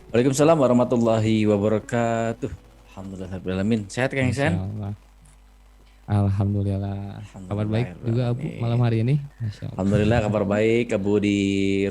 Waalaikumsalam warahmatullahi wabarakatuh. Alhamdulillahirrahmanirrahim. Sehat Kang Masya Ihsan? Allah. Alhamdulillah. Kabar baik juga Abu malam Alhamdulillahirrahmanirrahim. hari ini. Masya Allah. Alhamdulillah kabar baik. Abu di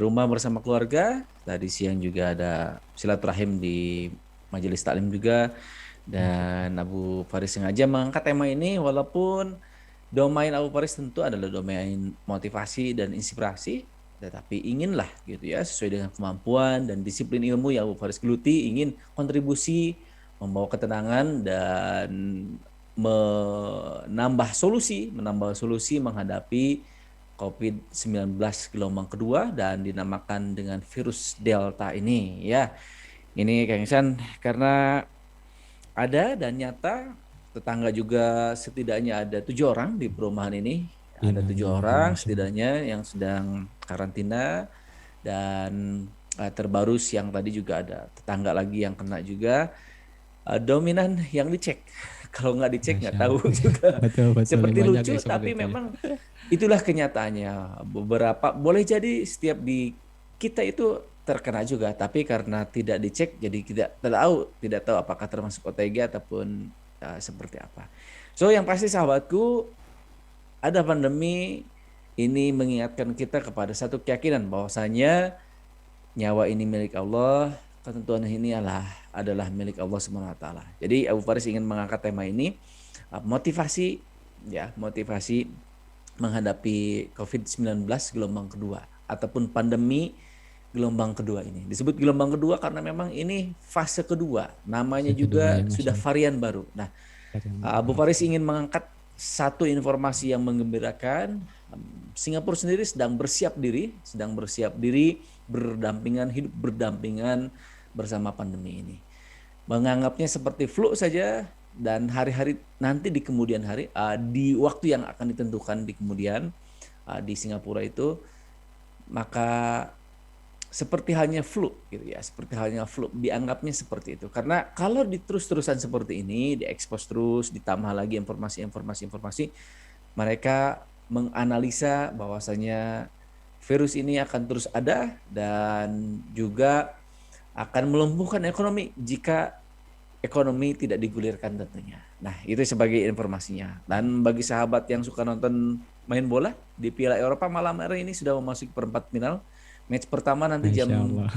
rumah bersama keluarga. Tadi siang juga ada silaturahim di majelis taklim juga. Masya Dan Abu Faris sengaja mengangkat tema ini walaupun domain Abu Faris tentu adalah domain motivasi dan inspirasi. Tetapi inginlah gitu ya sesuai dengan kemampuan dan disiplin ilmu yang Abu Faris geluti ingin kontribusi membawa ketenangan dan menambah solusi menghadapi COVID-19 gelombang kedua dan dinamakan dengan virus Delta ini ya. Ini Kang Ihsan karena ada dan nyata tetangga juga setidaknya ada 7 orang di perumahan ini. Ada 7 orang Masya Allah. setidaknya yang sedang karantina dan terbaru siang tadi juga ada tetangga lagi yang kena juga. Dominan yang dicek. Kalau nggak dicek nggak Masya tahu Allah. juga. Betul, betul. Seperti Banyak lucu ya seperti tapi itu ya. memang itulah kenyataannya. Beberapa boleh jadi setiap di kita itu terkena juga, tapi karena tidak dicek jadi tidak tahu apakah termasuk OTG ataupun seperti apa. So yang pasti sahabatku, ada pandemi ini mengingatkan kita kepada satu keyakinan bahwasanya nyawa ini milik Allah, ketentuan ini adalah milik Allah Subhanahu wa taala. Jadi Abu Faris ingin mengangkat tema ini motivasi motivasi menghadapi COVID-19 gelombang kedua ataupun pandemi gelombang kedua ini. Disebut gelombang kedua karena memang ini fase kedua. Namanya Fase kedua juga ya Masya sudah Allah. varian baru. Nah, Keren Abu baru. Faris ingin mengangkat satu informasi yang menggembirakan. Singapura sendiri sedang bersiap diri hidup berdampingan bersama pandemi ini. Menganggapnya seperti flu saja dan hari-hari nanti di kemudian hari di waktu yang akan ditentukan di kemudian di Singapura itu maka seperti halnya flu gitu ya, seperti halnya flu dianggapnya seperti itu. Karena kalau diterus-terusan seperti ini, diekspos terus, ditambah lagi informasi, mereka menganalisa bahwasanya virus ini akan terus ada dan juga akan melumpuhkan ekonomi jika ekonomi tidak digulirkan tentunya. Nah, itu sebagai informasinya. Dan bagi sahabat yang suka nonton main bola di Piala Eropa malam hari ini sudah memasuki perempat final. Match pertama nanti jam Masya Allah.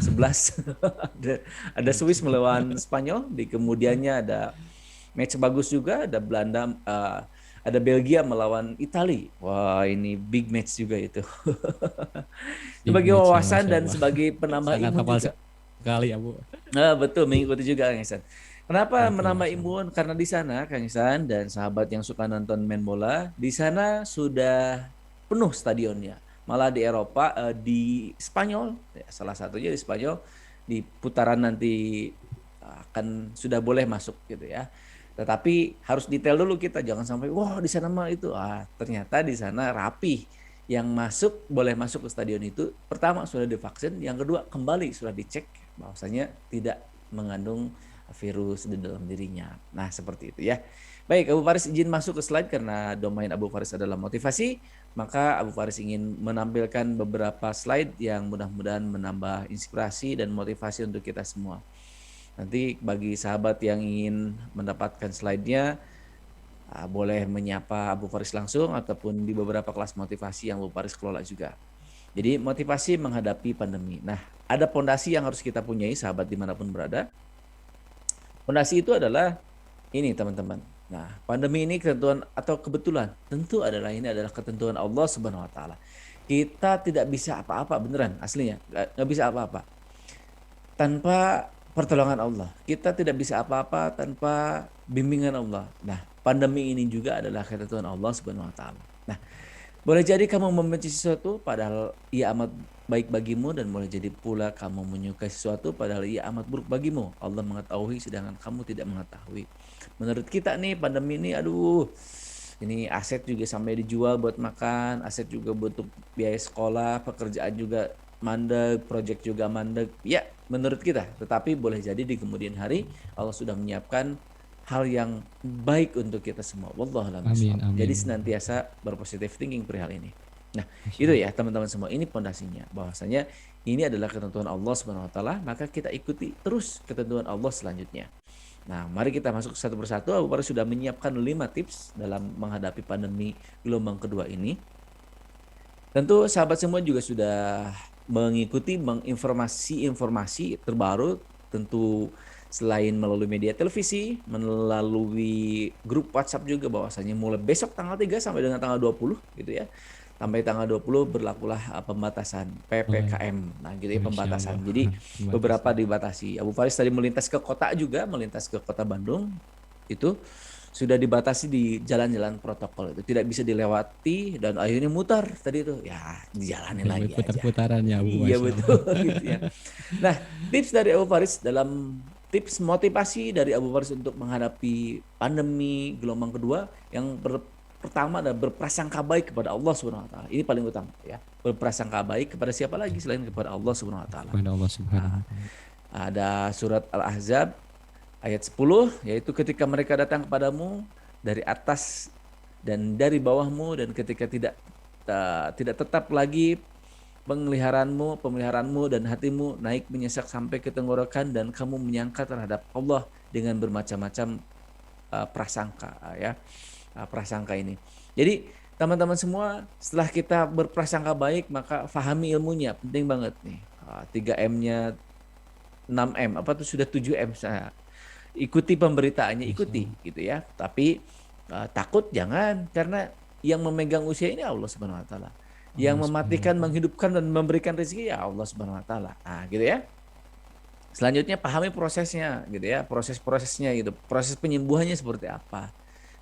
11 ada Swiss melawan Spanyol, di kemudiannya ada match bagus juga, ada ada Belgia melawan Italia. Wah, ini big match juga itu. Big Sebagai match ya wawasan Masya dan Allah. sebagai penambah Sangat imun hafal juga. sekali Abu. Nah, betul mengikuti juga Kang Ihsan. Kenapa Betul menambah Masya Allah. imun? Karena di sana Kang Ihsan dan sahabat yang suka nonton main bola, di sana sudah penuh stadionnya. Malah di Eropa, di Spanyol, ya, salah satunya di Spanyol, di putaran nanti akan sudah boleh masuk gitu ya. Tetapi harus detail dulu kita, jangan sampai wah di sana mah itu. Ternyata di sana rapi. Yang masuk boleh masuk ke stadion itu pertama sudah divaksin, yang kedua kembali sudah dicek bahwasanya tidak mengandung virus di dalam dirinya. Nah, seperti itu ya. Baik, Abu Faris izin masuk ke slide karena domain Abu Faris adalah motivasi, maka Abu Faris ingin menampilkan beberapa slide yang mudah-mudahan menambah inspirasi dan motivasi untuk kita semua. Nanti bagi sahabat yang ingin mendapatkan slide-nya, boleh menyapa Abu Faris langsung ataupun di beberapa kelas motivasi yang Abu Faris kelola juga. Jadi motivasi menghadapi pandemi. Nah, ada pondasi yang harus kita punyai sahabat dimanapun berada. Pondasi itu adalah ini teman-teman. Nah, pandemi ini ketentuan atau kebetulan tentu ini adalah ketentuan Allah Subhanahu Wa Taala. Kita tidak bisa apa-apa beneran aslinya nggak bisa apa-apa tanpa pertolongan Allah. Kita tidak bisa apa-apa tanpa bimbingan Allah. Nah, pandemi ini juga adalah ketentuan Allah Subhanahu Wa Taala. Nah, boleh jadi kamu membenci sesuatu padahal ia amat baik bagimu dan boleh jadi pula kamu menyukai sesuatu padahal ia amat buruk bagimu. Allah mengetahui sedangkan kamu tidak mengetahui. Menurut kita nih pandemi ini aduh ini aset juga sampai dijual buat makan, aset juga butuh biaya sekolah, pekerjaan juga mandek, proyek juga mandek. Ya, menurut kita. Tetapi boleh jadi di kemudian hari Allah sudah menyiapkan hal yang baik untuk kita semua. Wallahu a'lam Amin, bishawab. Jadi amin. senantiasa berpositif thinking perihal ini. Nah, Masya itu Allah. ya teman-teman semua, ini pondasinya. Bahwasanya ini adalah ketentuan Allah Subhanahu wa taala, maka kita ikuti terus ketentuan Allah selanjutnya. Nah, mari kita masuk satu persatu. Abu Bakar sudah menyiapkan 5 tips dalam menghadapi pandemi gelombang kedua ini. Tentu sahabat semua juga sudah mengikuti menginformasi-informasi terbaru, tentu selain melalui media televisi, melalui grup WhatsApp juga, bahwasanya mulai besok tanggal 3 sampai dengan tanggal 20 gitu ya. Sampai tanggal 20 berlakulah pembatasan PPKM. Nah, gitu ya, Masya Allah. pembatasan. Jadi beberapa Pembatasan. dibatasi. Abu Faris tadi melintas ke kota juga, melintas ke kota Bandung. Itu sudah dibatasi di jalan-jalan protokol, itu tidak bisa dilewati, dan akhirnya mutar tadi itu ya, dijalanin lagi aja. Putar-putaran ya Abu, Iya Masya betul Allah. gitu ya. Nah, tips dari Abu Faris, dalam tips motivasi dari Abu Faris untuk menghadapi pandemi gelombang kedua, yang pertama adalah berprasangka baik kepada Allah Subhanahu wa taala. Ini paling utama ya. Berprasangka baik kepada siapa lagi selain kepada Allah Subhanahu wa taala. Kepada Allah Subhanahu Nah, wa taala. ada surat Al-Ahzab ayat 10, yaitu ketika mereka datang kepadamu dari atas dan dari bawahmu, dan ketika tidak tetap lagi pemeliharaanmu dan hatimu naik menyesak sampai ke tenggorokan, dan kamu menyangka terhadap Allah dengan bermacam-macam prasangka ya. Prasangka ini. Jadi teman-teman semua, setelah kita berprasangka baik, maka fahami ilmunya, penting banget nih. 3M-nya, 6M, apa tuh sudah 7M. Ikuti pemberitaannya, Masya ikuti Allah. gitu ya. Tapi takut jangan, karena yang memegang usia ini Allah Subhanahu wa taala. Yang Allah Subhanahu wa mematikan, taala. menghidupkan dan memberikan rezeki ya Allah Subhanahu wa taala. Nah, gitu ya. Selanjutnya pahami prosesnya gitu ya, proses-prosesnya gitu. Proses penyembuhannya seperti apa.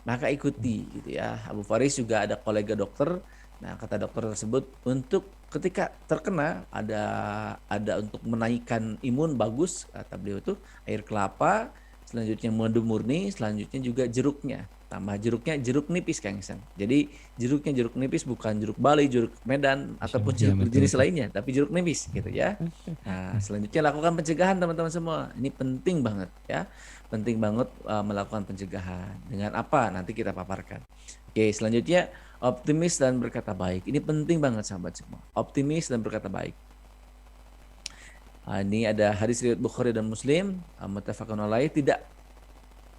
Maka ikuti gitu ya. Abu Faris juga ada kolega dokter. Nah, kata dokter tersebut, untuk ketika terkena ada untuk menaikkan imun bagus, kata beliau itu air kelapa, selanjutnya madu murni, selanjutnya juga jeruknya. Tambah jeruknya, jeruk nipis Kang Isan. Jadi jeruknya jeruk nipis, bukan jeruk Bali, jeruk Medan Masya ataupun Allah. Ya jeruk betul berjenis betul. lainnya, tapi jeruk nipis gitu ya. Nah, selanjutnya lakukan pencegahan teman-teman semua. Ini penting banget ya. Penting banget melakukan pencegahan. Dengan apa? Nanti kita paparkan. Oke, selanjutnya optimis dan berkata baik. Ini penting banget sahabat semua. Optimis dan berkata baik. Ini ada hadis riwayat Bukhari dan Muslim, muttafaqun alaih,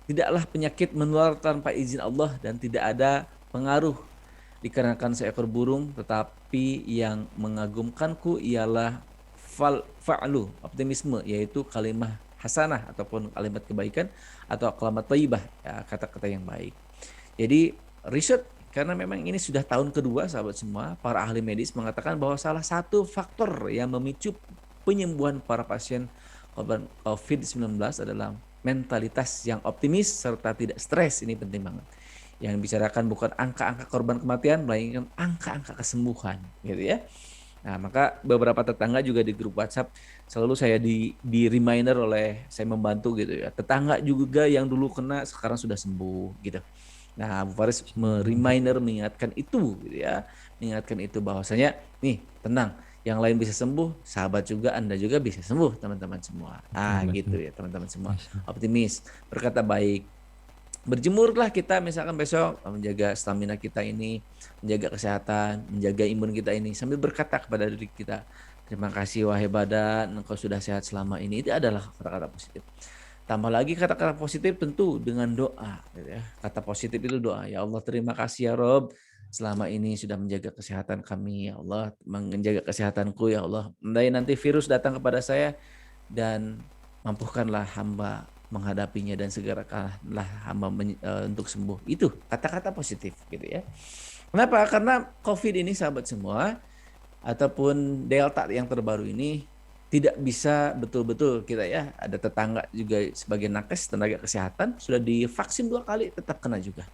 tidaklah penyakit menular tanpa izin Allah, dan tidak ada pengaruh dikarenakan seekor burung, tetapi yang mengagumkanku ialah fa'lu, optimisme, yaitu kalimah hasanah ataupun kalimat kebaikan, atau kalimat thayyibah ya, kata-kata yang baik. Jadi riset, karena memang ini sudah tahun kedua sahabat semua, para ahli medis mengatakan bahwa salah satu faktor yang memicu penyembuhan para pasien korban COVID-19 adalah mentalitas yang optimis serta tidak stres. Ini penting banget. Yang dibicarakan bukan angka-angka korban kematian, melainkan angka-angka kesembuhan, gitu ya. Nah, maka beberapa tetangga juga di grup WhatsApp selalu saya di reminder oleh, saya membantu gitu ya. Tetangga juga yang dulu kena sekarang sudah sembuh gitu. Nah, Abu Faris Masya Allah. mengingatkan itu gitu ya. Mengingatkan itu bahwasanya nih, tenang, yang lain bisa sembuh, sahabat juga, Anda juga bisa sembuh, teman-teman semua. Ah, Betul gitu betul. ya, teman-teman semua. Masya Allah. Optimis, berkata baik. Berjemurlah kita misalkan besok, menjaga stamina kita ini, menjaga kesehatan, menjaga imun kita ini, sambil berkata kepada diri kita, terima kasih wahai badan, engkau sudah sehat selama ini. Itu adalah kata-kata positif. Tambah lagi kata-kata positif tentu dengan doa gitu ya. Kata positif itu doa. Ya Allah, terima kasih ya Rob, selama ini sudah menjaga kesehatan kami. Ya Allah, menjaga kesehatanku ya Allah. Andai nanti virus datang kepada saya, dan mampukanlah hamba menghadapinya, dan segerakanlah hamba untuk sembuh. Itu kata-kata positif gitu ya. Kenapa? Karena COVID ini sahabat semua, ataupun Delta yang terbaru ini, tidak bisa betul-betul kita ya, ada tetangga juga sebagai nakes tenaga kesehatan sudah divaksin 2 kali tetap kena juga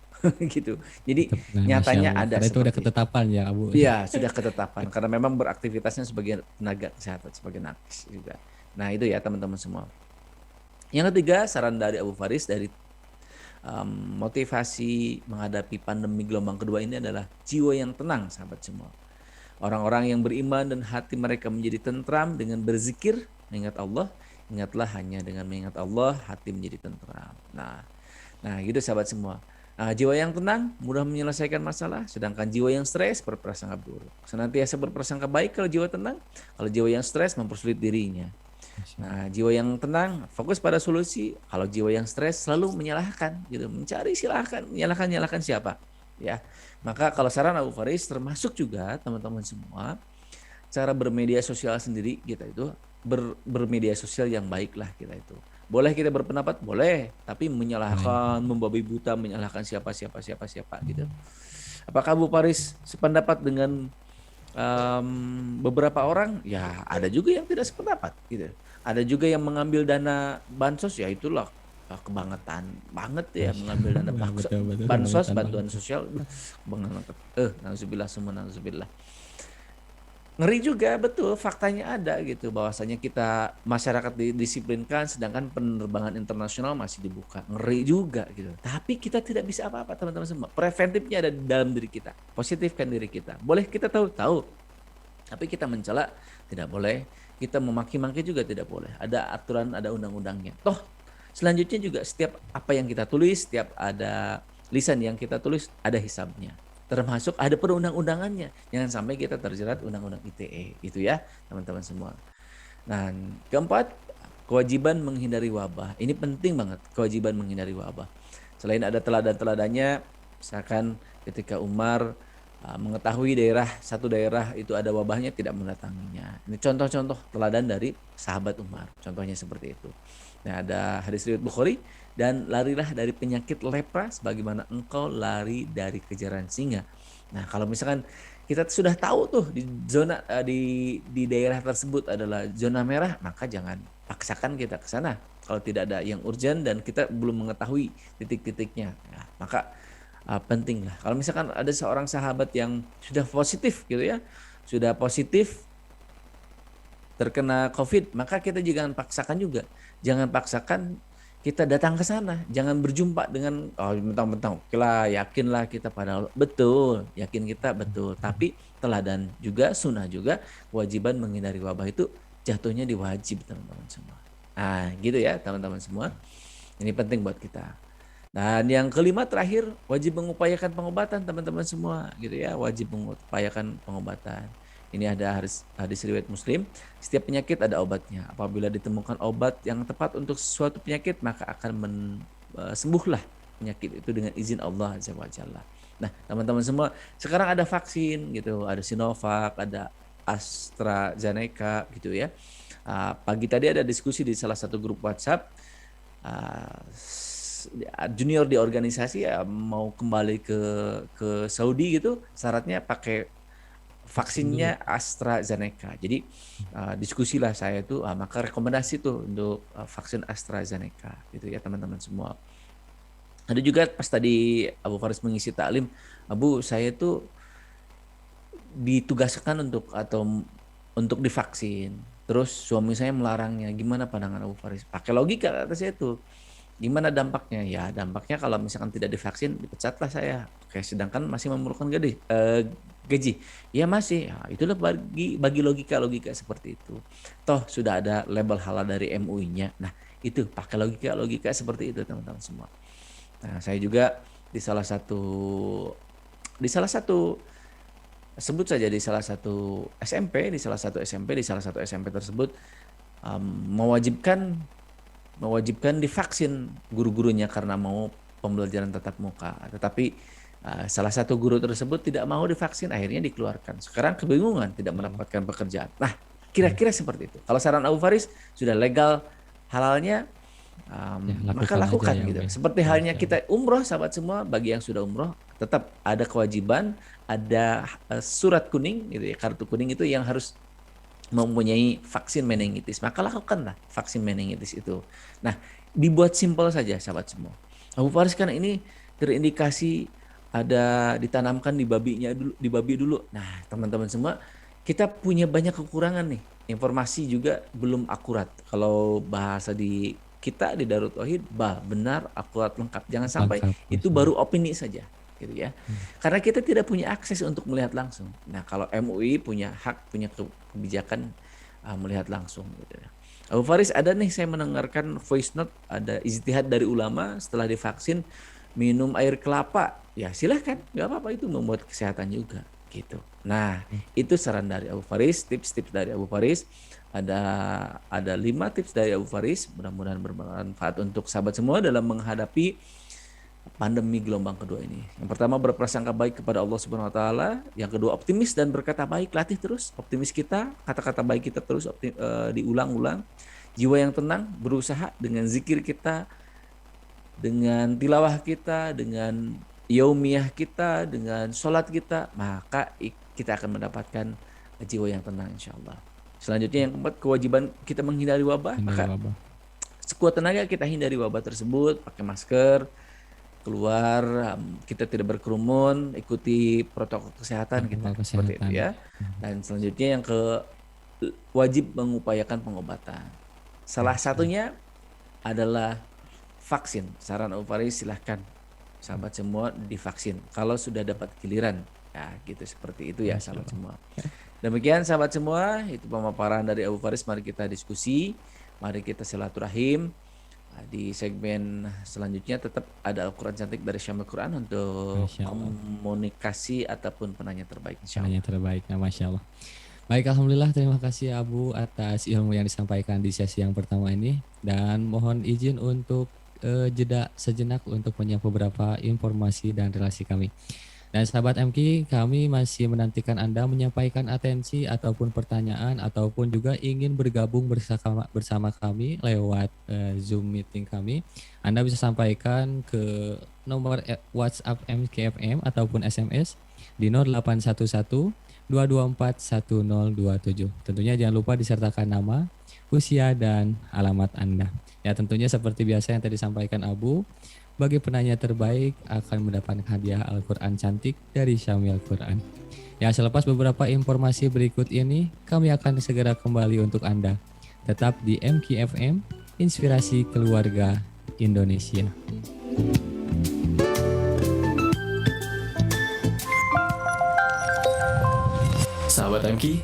gitu. Jadi Tetap, nah, Masya nyatanya Allah. ada Karena itu udah seperti itu. ketetapan ya Abu. Iya, sudah ketetapan karena memang beraktivitasnya sebagai tenaga kesehatan, sebagai nakes juga. Nah, itu ya teman-teman semua. Yang ketiga, saran dari Abu Faris dari motivasi menghadapi pandemi gelombang kedua ini adalah jiwa yang tenang, sahabat semua. Orang-orang yang beriman dan hati mereka menjadi tentram dengan berzikir, mengingat Allah. Ingatlah, hanya dengan mengingat Allah hati menjadi tentram. Nah, gitu sahabat semua. Jiwa yang tenang mudah menyelesaikan masalah, sedangkan jiwa yang stres berprasangka buruk. Senantiasa berprasangka baik kalau jiwa tenang, kalau jiwa yang stres mempersulit dirinya. Masya Nah, Allah. jiwa yang tenang fokus pada solusi. Kalau jiwa yang stres selalu menyalahkan, gitu, mencari silahkan, menyalahkan siapa, ya. Maka kalau saran Abu Faris termasuk juga teman-teman semua, cara bermedia sosial sendiri kita itu bermedia sosial yang baik lah kita itu. Boleh kita berpendapat, boleh, tapi Boleh. menyalahkan, membabi buta, menyalahkan siapa gitu. Apakah Abu Faris sependapat dengan beberapa orang? Ya ada juga yang tidak sependapat gitu. Ada juga yang mengambil dana bansos, ya itulah kebangetan banget ya, Masya mengambil dana Allah. Betul, betul. bansos, Kebangetan bantuan banget. sosial, kebangetan. Nauzubillah semua nauzubillah. Ngeri juga, betul, faktanya ada gitu bahwasanya kita masyarakat didisiplinkan sedangkan penerbangan internasional masih dibuka. Ngeri juga gitu. Tapi kita tidak bisa apa-apa teman-teman semua. Preventifnya ada di dalam diri kita. Positifkan diri kita. Boleh kita tahu, tapi kita mencela tidak boleh. Kita memaki-maki juga tidak boleh. Ada aturan, ada undang-undangnya. Toh selanjutnya juga setiap apa yang kita tulis, setiap ada lisan yang kita tulis ada hisabnya. Termasuk ada perundang-undangannya. Jangan sampai kita terjerat undang-undang ITE, gitu ya, teman-teman semua. Nah, keempat, kewajiban menghindari wabah. Ini penting banget, kewajiban menghindari wabah. Selain ada teladan-teladannya, misalkan ketika Umar mengetahui satu daerah itu ada wabahnya, tidak mendatanginya. Ini contoh-contoh teladan dari sahabat Umar. Contohnya seperti itu. Nah, ada hadis riwayat Bukhari, dan larilah dari penyakit lepra sebagaimana engkau lari dari kejaran singa. Nah, kalau misalkan kita sudah tahu tuh di zona di daerah tersebut adalah zona merah, maka jangan paksakan kita ke sana. Kalau tidak ada yang urgent dan kita belum mengetahui titik-titiknya, ya, maka penting lah. Kalau misalkan ada seorang sahabat yang sudah positif gitu ya, sudah positif terkena COVID, maka kita jangan paksakan juga. Jangan paksakan kita datang ke sana. Jangan berjumpa dengan, oh mentang-mentang, oke lah, yakinlah kita pada Allah. Betul, yakin kita betul. Tapi teladan juga, sunnah juga, kewajiban menghindari wabah itu jatuhnya di wajib teman-teman semua. Nah gitu ya teman-teman semua. Ini penting buat kita. Dan yang kelima terakhir, wajib mengupayakan pengobatan teman-teman semua gitu ya, wajib mengupayakan pengobatan. Ini ada hadis riwayat Muslim, setiap penyakit ada obatnya. Apabila ditemukan obat yang tepat untuk suatu penyakit, maka akan sembuhlah penyakit itu dengan izin Allah Azza wa Jalla. Nah, teman-teman semua, sekarang ada vaksin gitu, ada Sinovac, ada AstraZeneca gitu ya. Pagi tadi ada diskusi di salah satu grup WhatsApp, junior di organisasi ya mau kembali ke Saudi gitu, syaratnya pakai Vaksin dulu. vaksinnya AstraZeneca. Jadi diskusilah saya tuh, maka rekomendasi tuh untuk vaksin AstraZeneca gitu ya teman-teman semua. Ada juga pas tadi Abu Faris mengisi taklim, Abu saya tuh ditugaskan untuk divaksin. Terus suami saya melarangnya. Gimana pandangan Abu Faris? Pakai logika kata saya tuh. Gimana dampaknya? Ya dampaknya kalau misalkan tidak divaksin dipecatlah saya. Oke, sedangkan masih memerlukan gaji. Ya masih. Ya, itulah bagi logika seperti itu. Toh sudah ada label halal dari MUI-nya. Nah itu pakai logika seperti itu teman-teman semua. Nah saya juga di salah satu sebut saja di salah satu SMP tersebut mewajibkan divaksin guru-gurunya karena mau pembelajaran tatap muka. Tetapi salah satu guru tersebut tidak mau divaksin, akhirnya dikeluarkan. Sekarang kebingungan, tidak mendapatkan pekerjaan. Nah, kira-kira seperti itu. Kalau saran Abu Faris sudah legal halalnya, Ya, maka lakukan aja lakukan ya, gitu. Bu, ya. Seperti halnya Masya Allah. kita umroh, sahabat semua, bagi yang sudah umroh tetap ada kewajiban, ada surat kuning gitu ya, kartu kuning itu yang harus mempunyai vaksin meningitis, maka lakukanlah vaksin meningitis itu. Nah, dibuat simpel saja sahabat semua. Abu Faris kan ini terindikasi ada ditanamkan di babi dulu. Nah, teman-teman semua, kita punya banyak kekurangan nih. Informasi juga belum akurat. Kalau bahasa di kita di Darut Tauhid, benar, akurat, lengkap. Jangan sampai Lengkap. itu Masya Allah. baru opini saja gitu ya. Karena kita tidak punya akses untuk melihat langsung. Nah, kalau MUI punya hak, punya kebijakan melihat langsung gitu ya. Abu Faris, ada nih saya mendengarkan voice note, ada ijtihad dari ulama setelah divaksin, minum air kelapa, ya silahkan, nggak apa-apa, itu membuat kesehatan juga gitu. Nah, itu saran dari Abu Faris, tips-tips dari Abu Faris. Ada 5 tips dari Abu Faris, mudah-mudahan bermanfaat untuk sahabat semua dalam menghadapi pandemi gelombang kedua ini. Yang pertama, berprasangka baik kepada Allah Subhanahu wa taala. Yang kedua, optimis dan berkata baik, latih terus optimis kita, kata-kata baik kita terus diulang-ulang. Jiwa yang tenang, berusaha dengan zikir kita, dengan tilawah kita, dengan yaumiyah kita, dengan sholat kita, maka kita akan mendapatkan jiwa yang tenang insya Allah. Selanjutnya yang keempat, kewajiban kita menghindari wabah, maka sekuat tenaga kita hindari wabah tersebut, pakai masker, keluar, kita tidak berkerumun, ikuti protokol kesehatan kita, seperti itu ya. Dan selanjutnya yang wajib mengupayakan pengobatan. Salah satunya adalah vaksin. Saran Abu Faris, silahkan sahabat semua divaksin kalau sudah dapat giliran. Ya gitu, seperti itu ya sahabat semua. Demikian sahabat semua, itu pemaparan dari Abu Faris. Mari kita diskusi, mari kita silaturahim. Di segmen selanjutnya tetap ada Al-Quran Cantik dari Syamil Quran untuk komunikasi ataupun penanya terbaik, insya Allah. Penanya terbaik, Masya Allah. Baik, Alhamdulillah, terima kasih Abu atas ilmu yang disampaikan di sesi yang pertama ini. Dan mohon izin untuk jeda sejenak untuk menyiapkan beberapa informasi dan relasi kami. Dan sahabat MQ, kami masih menantikan Anda menyampaikan atensi ataupun pertanyaan ataupun juga ingin bergabung bersama kami lewat Zoom meeting kami. Anda bisa sampaikan ke nomor WhatsApp MKFM ataupun SMS di 0811 224 1027. Tentunya jangan lupa disertakan nama, usia, dan alamat Anda. Ya, tentunya seperti biasa yang tadi disampaikan Abu, bagi penanya terbaik akan mendapatkan hadiah Al-Quran Cantik dari Syamil Quran. Ya, selepas beberapa informasi berikut ini, kami akan segera kembali untuk Anda. Tetap di MKFM, Inspirasi Keluarga Indonesia. Sahabat MK,